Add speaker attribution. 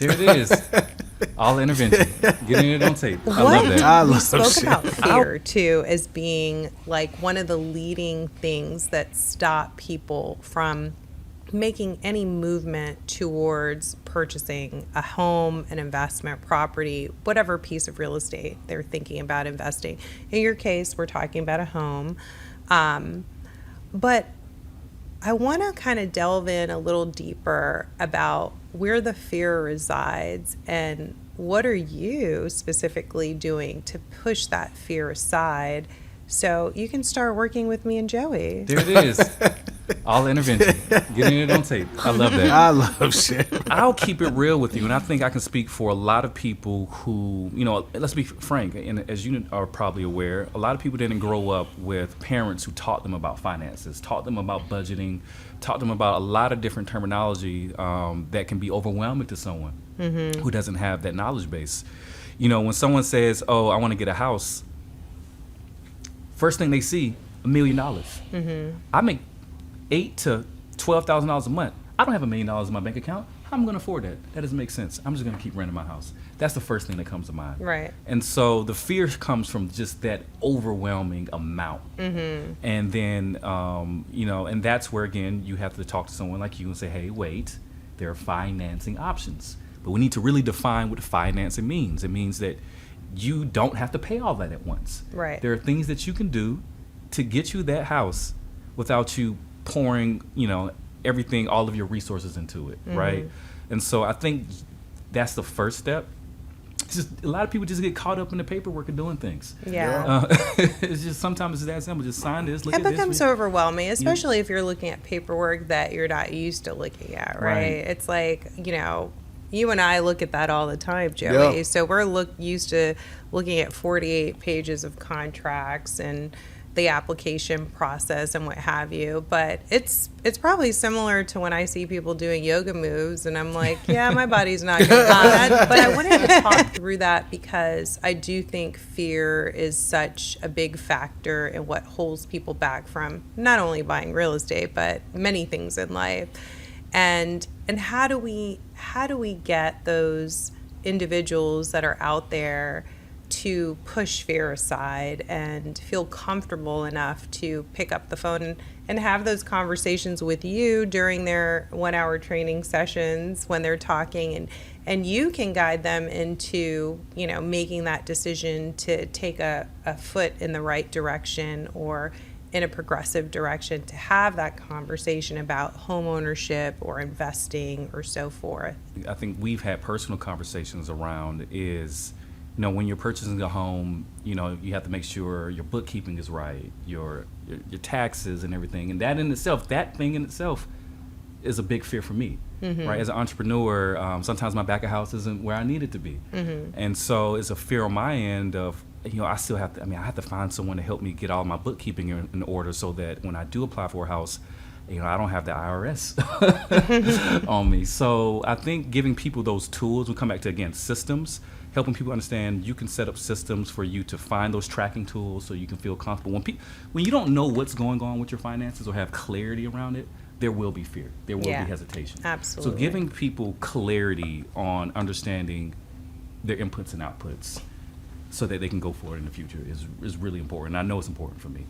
Speaker 1: There it is. All intervention. Getting it on tape. I
Speaker 2: What
Speaker 1: love that.
Speaker 2: we spoke about fear too as being like one of the leading things that stop people from making any movement towards purchasing a home, an investment property, whatever piece of real estate they're thinking about investing. In your case, we're talking about a home. But I want to kind of delve in a little deeper about where the fear resides and what are you specifically doing to push that fear aside so you can start working with me and Joey.
Speaker 1: There it is. All intervention. Getting it on tape. I love that.
Speaker 3: I love shit.
Speaker 1: I'll keep it real with you, and I think I can speak for a lot of people who, let's be frank, and as you are probably aware, a lot of people didn't grow up with parents who taught them about finances, taught them about budgeting, taught them about a lot of different terminology that can be overwhelming to someone who doesn't have that knowledge base. When someone says, oh, I want to get a house, first thing they see, $1 million. I make $8,000 to $12,000 a month. I don't have $1 million in my bank account. How am I going to afford that? That doesn't make sense. I'm just going to keep renting my house. That's the first thing that comes to mind.
Speaker 2: Right.
Speaker 1: And so the fear comes from just that overwhelming amount. And then, and that's where, again, you have to talk to someone like you and say, hey, wait, there are financing options. But we need to really define what financing means. It means that you don't have to pay all that at once.
Speaker 2: Right.
Speaker 1: There are things that you can do to get you that house without you pouring, everything, all of your resources into it, right? And so I think that's the first step. It's just a lot of people just get caught up in the paperwork of doing things.
Speaker 2: Yeah.
Speaker 1: It's just sometimes it's that simple. Just sign this, look at
Speaker 2: It
Speaker 1: this.
Speaker 2: becomes overwhelming, especially if you're looking at paperwork that you're not used to looking at, right? It's like, you and I look at that all the time, Joey.
Speaker 3: Yeah.
Speaker 2: So we're used to looking at 48 pages of contracts and the application process and what have you. But it's probably similar to when I see people doing yoga moves and I'm like, yeah, my body's not going to that. But I wanted to talk through that because I do think fear is such a big factor in what holds people back from not only buying real estate, but many things in life. And how do we get those individuals that are out there to push fear aside and feel comfortable enough to pick up the phone and have those conversations with you during their 1-hour training sessions when they're talking, and you can guide them into making that decision to take a foot in the right direction or in a progressive direction to have that conversation about home ownership or investing or so forth.
Speaker 1: I think we've had personal conversations around is, when you're purchasing a home, you have to make sure your bookkeeping is right, your taxes and everything. And that thing in itself is a big fear for me, right? As an entrepreneur, sometimes my back of house isn't where I need it to be. And so it's a fear on my end of, I still have to, I have to find someone to help me get all my bookkeeping in order so that when I do apply for a house, I don't have the IRS on me. So I think giving people those tools, we come back to, again, systems, helping people understand you can set up systems for you to find those tracking tools so you can feel comfortable. When you don't know what's going on with your finances or have clarity around it, there will be fear. There will be hesitation.
Speaker 2: Absolutely.
Speaker 1: So giving people clarity on understanding their inputs and outputs so that they can go forward in the future is really important. I know it's important for me.